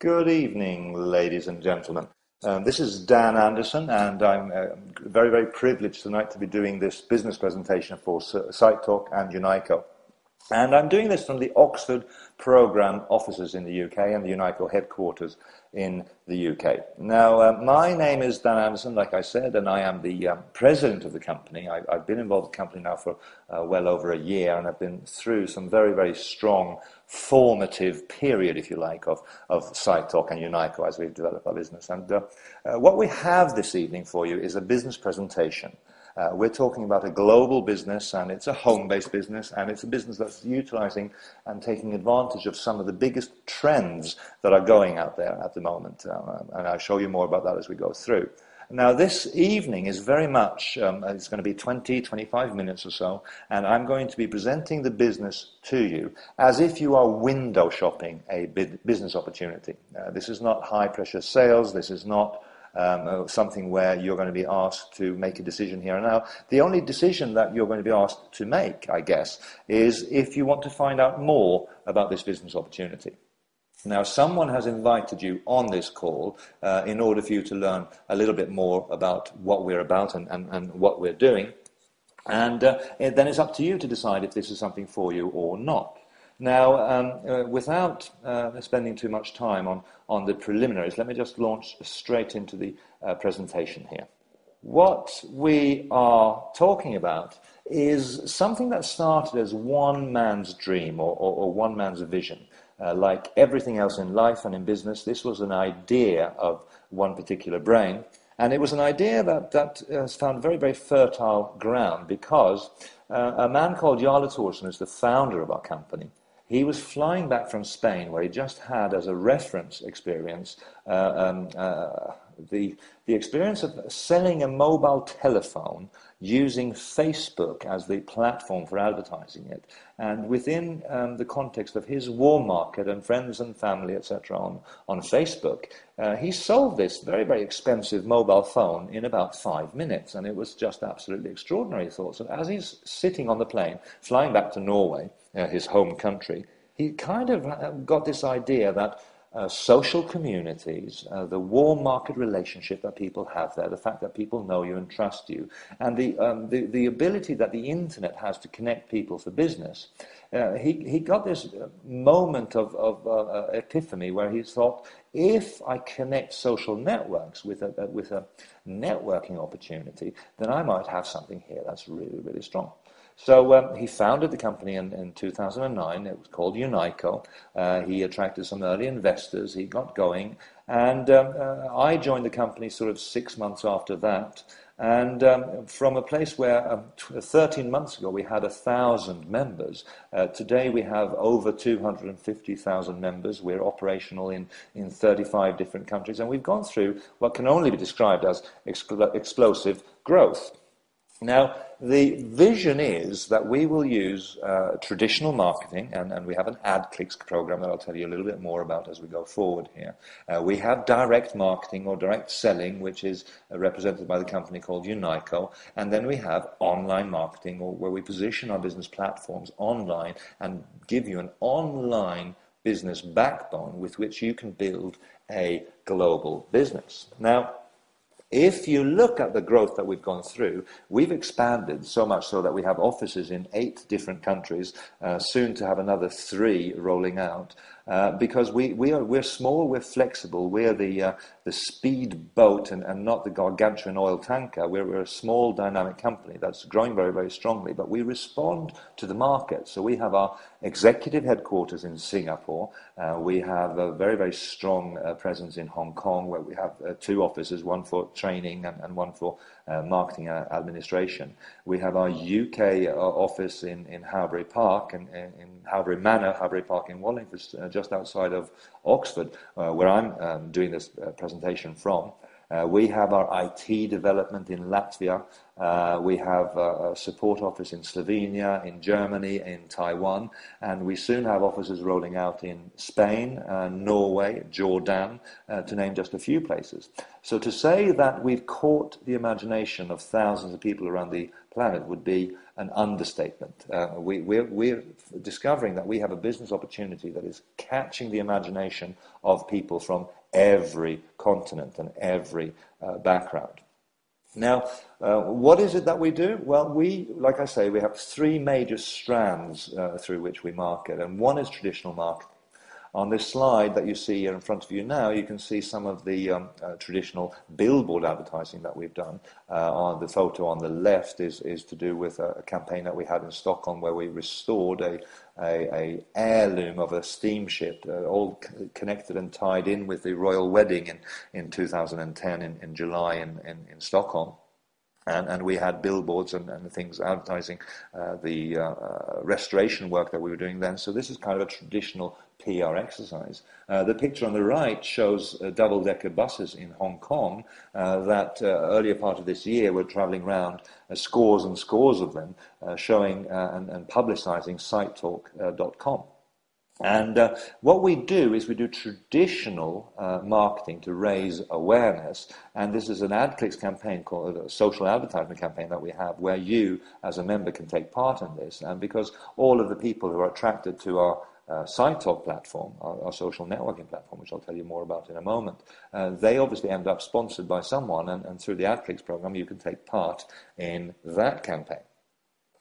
Good evening, ladies and gentlemen. This is Dan Anderson, and I'm very, very privileged tonight to be doing this business presentation for Sitetalk and UNAICO. And I'm doing this from the Oxford Programme offices in the UK and the UNAICO headquarters in the UK. Now, my name is Dan Anderson, like I said, and I am the president of the company. I've been involved in the company now for well over a year, and I've been through some very, very strong formative period, if you like, of Sitetalk and UNAICO as we've developed our business. And what we have this evening for you is a business presentation. We're talking about a global business, and it's a home-based business, and it's a business that's utilizing and taking advantage of some of the biggest trends that are going out there at the moment. And I'll show you more about that as we go through. Now, this evening is very much, it's going to be 20, 25 minutes or so, and I'm going to be presenting the business to you as if you are window shopping a business opportunity. This is not high-pressure sales. This is not something where you're going to be asked to make a decision here and now. The only decision that you're going to be asked to make, I guess, is if you want to find out more about this business opportunity. Now, someone has invited you on this call in order for you to learn a little bit more about what we're about and what we're doing. And then it's up to you to decide if this is something for you or not. Now, without spending too much time on the preliminaries, let me just launch straight into the presentation here. What we are talking about is something that started as one man's dream or one man's vision. Like everything else in life and in business, this was an idea of one particular brain. And it was an idea that has found very, very fertile ground because a man called Jarle Thorsen is the founder of our company. He was flying back from Spain, where he just had as a reference experience the experience of selling a mobile telephone using Facebook as the platform for advertising it. And within the context of his warm market and friends and family, etc., on Facebook, he sold this very, very expensive mobile phone in about 5 minutes. And it was just absolutely extraordinary, he thought. So as he's sitting on the plane, flying back to Norway, his home country, he kind of got this idea that social communities, the warm market relationship that people have there, the fact that people know you and trust you, and the ability that the internet has to connect people for business, he got this moment of epiphany where he thought, if I connect social networks with a networking opportunity, then I might have something here that's really, really strong. So he founded the company in 2009. It was called UNAICO. He attracted some early investors. He got going. And I joined the company sort of 6 months after that. And from a place where 13 months ago we had 1,000 members, today we have over 250,000 members. We're operational in 35 different countries. And we've gone through what can only be described as explosive growth. Now, the vision is that we will use traditional marketing, and we have an ad clicks program that I'll tell you a little bit more about as we go forward here. We have direct marketing or direct selling, which is represented by the company called UNAICO, and then we have online marketing, or where we position our business platforms online and give you an online business backbone with which you can build a global business. Now, if you look at the growth that we've gone through, we've expanded so much so that we have offices in 8 different countries, soon to have another 3 rolling out. Because we're small, we're flexible, we're the speed boat and not the gargantuan oil tanker. We're a small dynamic company that's growing very, very strongly, but we respond to the market. So we have our executive headquarters in Singapore. We have a very, very strong presence in Hong Kong, where we have 2 offices, one for training and one for marketing administration. We have our UK office in Howbury Park, and in Howbury Manor, Howbury Park in Wallingford, just outside of Oxford, where I'm doing this presentation from. We have our IT development in Latvia. We have a support office in Slovenia, in Germany, in Taiwan, and we soon have offices rolling out in Spain, Norway, Jordan, to name just a few places. So to say that we've caught the imagination of thousands of people around the planet would be an understatement. We're discovering that we have a business opportunity that is catching the imagination of people from every continent and every background. Now, what is it that we do? Well, like I say, we have three major strands through which we market, and one is traditional marketing. On this slide that you see here in front of you now, you can see some of the traditional billboard advertising that we've done. On the photo on the left is to do with a campaign that we had in Stockholm where we restored a heirloom of a steamship, all connected and tied in with the royal wedding in 2010 in July in Stockholm. And we had billboards and things advertising the restoration work that we were doing then. So this is kind of a traditional PR exercise. The picture on the right shows double-decker buses in Hong Kong that earlier part of this year were traveling around, scores and scores of them, showing and publicizing Sitetalk.com. And what we do is we do traditional marketing to raise awareness, and this is an AdClicks campaign called a social advertisement campaign that we have where you as a member can take part in this, and because all of the people who are attracted to our Sitetalk platform, our social networking platform, which I'll tell you more about in a moment, they obviously end up sponsored by someone, and through the AdClicks program you can take part in that campaign.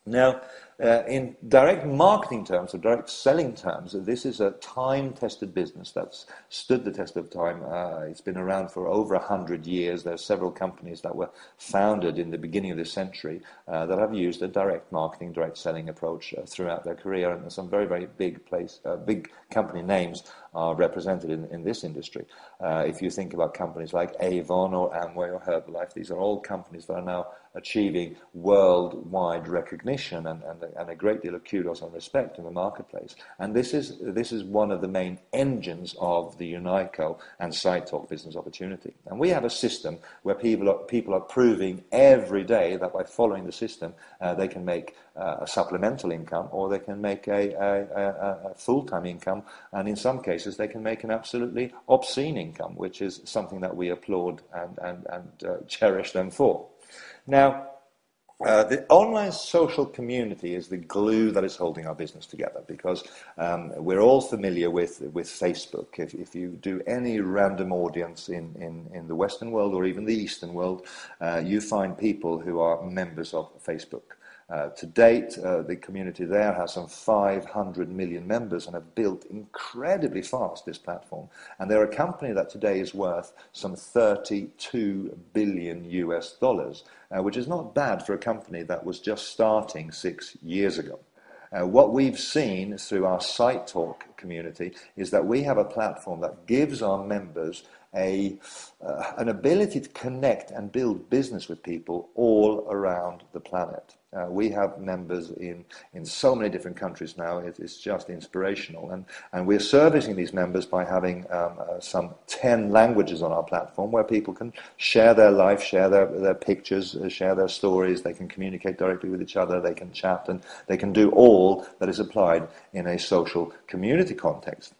Now, in direct marketing terms or direct selling terms, this is a time-tested business that's stood the test of time. It's been around for over 100 years. There are several companies that were founded in the beginning of this century that have used a direct marketing, direct selling approach throughout their career, and some very, very big company names are represented in this industry. If you think about companies like Avon or Amway or Herbalife, these are all companies that are now achieving worldwide recognition and a great deal of kudos and respect in the marketplace. And this is one of the main engines of the UNAICO and Sitetalk business opportunity. And we have a system where people are proving every day that by following the system they can make a supplemental income, or they can make a full-time income, and in some cases they can make an absolutely obscene income, which is something that we applaud and cherish them for. Now, the online social community is the glue that is holding our business together, because we're all familiar with Facebook. If you do any random audience in the Western world or even the Eastern world, you find people who are members of Facebook. To date, the community there has some 500 million members and have built incredibly fast this platform. And they're a company that today is worth some $32 billion US, which is not bad for a company that was just starting 6 years ago. What we've seen through our Sitetalk community is that we have a platform that gives our members an ability to connect and build business with people all around the planet. We have members in so many different countries now. It's just inspirational, and we're servicing these members by having some 10 languages on our platform where people can share their life, share their pictures, share their stories. They can communicate directly with each other, they can chat, and they can do all that is applied in a social community context.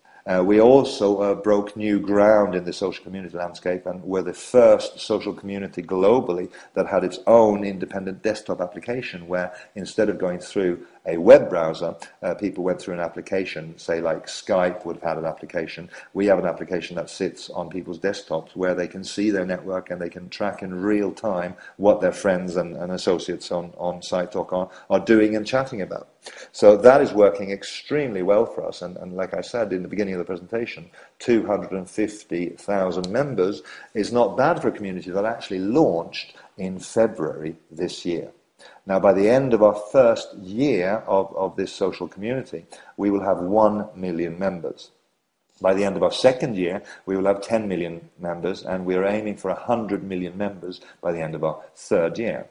We also broke new ground in the social community landscape, and were the first social community globally that had its own independent desktop application, where instead of going through a web browser, people went through an application, say like Skype would have had an application. We have an application that sits on people's desktops where they can see their network and they can track in real time what their friends and associates on Sitetalk are doing and chatting about. So that is working extremely well for us, and like I said in the beginning of the presentation, 250,000 members is not bad for a community that actually launched in February this year. Now, by the end of our first year of this social community, we will have 1 million members. By the end of our second year, we will have 10 million members, and we are aiming for 100 million members by the end of our third year.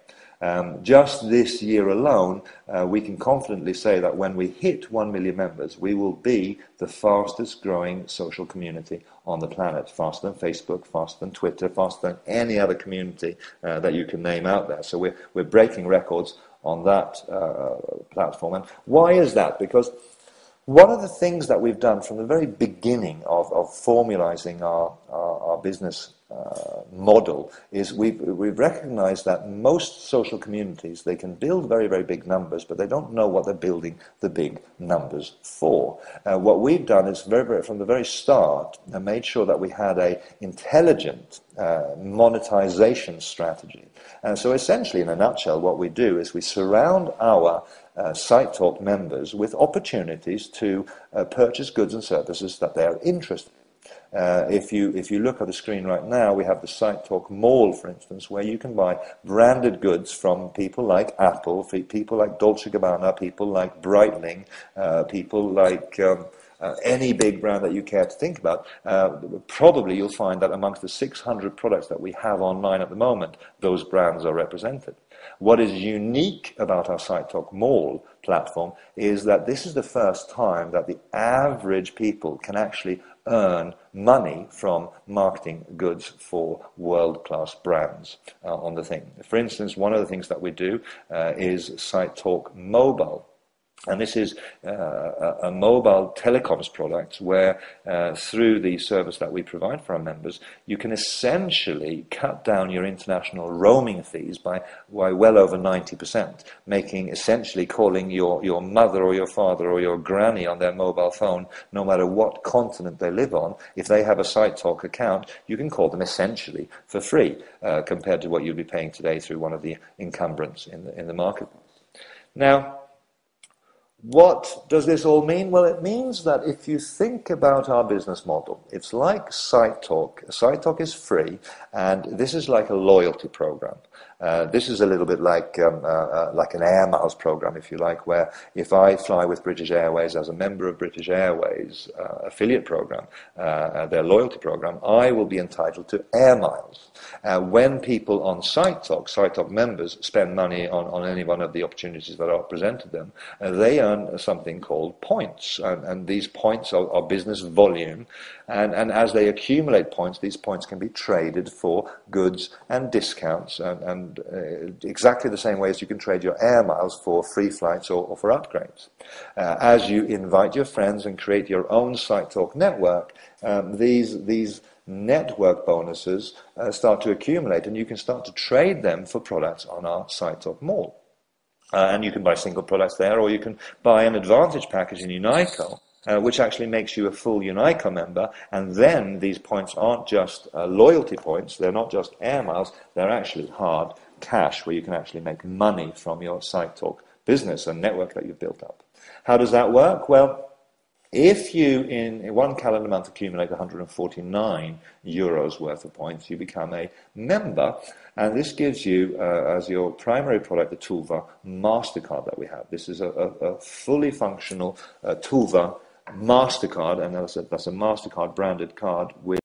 Just this year alone, we can confidently say that when we hit 1 million members, we will be the fastest growing social community on the planet, faster than Facebook, faster than Twitter, faster than any other community that you can name out there. So we're breaking records on that platform. And why is that? Because one of the things that we've done from the very beginning of formalizing our business model is we've recognized that most social communities, they can build very, very big numbers, but they don't know what they're building the big numbers for. What we've done is from the very start made sure that we had an intelligent monetization strategy. And so essentially, in a nutshell, what we do is we surround our Sitetalk members with opportunities to purchase goods and services that they are interested in. If you look at the screen right now, we have the Sitetalk Mall, for instance, where you can buy branded goods from people like Apple, people like Dolce & Gabbana, people like Breitling, people like any big brand that you care to think about. Probably you'll find that amongst the 600 products that we have online at the moment, those brands are represented. What is unique about our Sitetalk Mall platform is that this is the first time that the average people can actually earn money from marketing goods for world-class brands on the thing. For instance, one of the things that we do is Sitetalk Mobile. And this is a mobile telecoms product where through the service that we provide for our members, you can essentially cut down your international roaming fees by well over 90%, making essentially calling your mother or your father or your granny on their mobile phone, no matter what continent they live on. If they have a Sitetalk account, you can call them essentially for free compared to what you'd be paying today through one of the incumbents in the market. Now, what does this all mean? Well, it means that if you think about our business model, it's like Sitetalk. Sitetalk is free, and this is like a loyalty program. This is a little bit like an Air Miles program, if you like, where if I fly with British Airways as a member of British Airways affiliate program, their loyalty program, I will be entitled to Air Miles. When people on Sitetalk members spend money on any one of the opportunities that are presented them, they earn something called points, and these points are business volume, and as they accumulate points, these points can be traded for goods and discounts, and exactly the same way as you can trade your air miles for free flights or for upgrades. As you invite your friends and create your own Sitetalk network, these network bonuses start to accumulate, and you can start to trade them for products on our Sitetalk Mall. And you can buy single products there, or you can buy an advantage package in UNAICO, which actually makes you a full UNAICO member, and then these points aren't just loyalty points, they're not just air miles, they're actually hard cash, where you can actually make money from your Sitetalk business and network that you've built up. How does that work? Well, if you, in one calendar month, accumulate 149 euros worth of points, you become a member, and this gives you, as your primary product, the Tulva MasterCard that we have. This is a fully functional Tulva MasterCard, and that's a MasterCard branded card with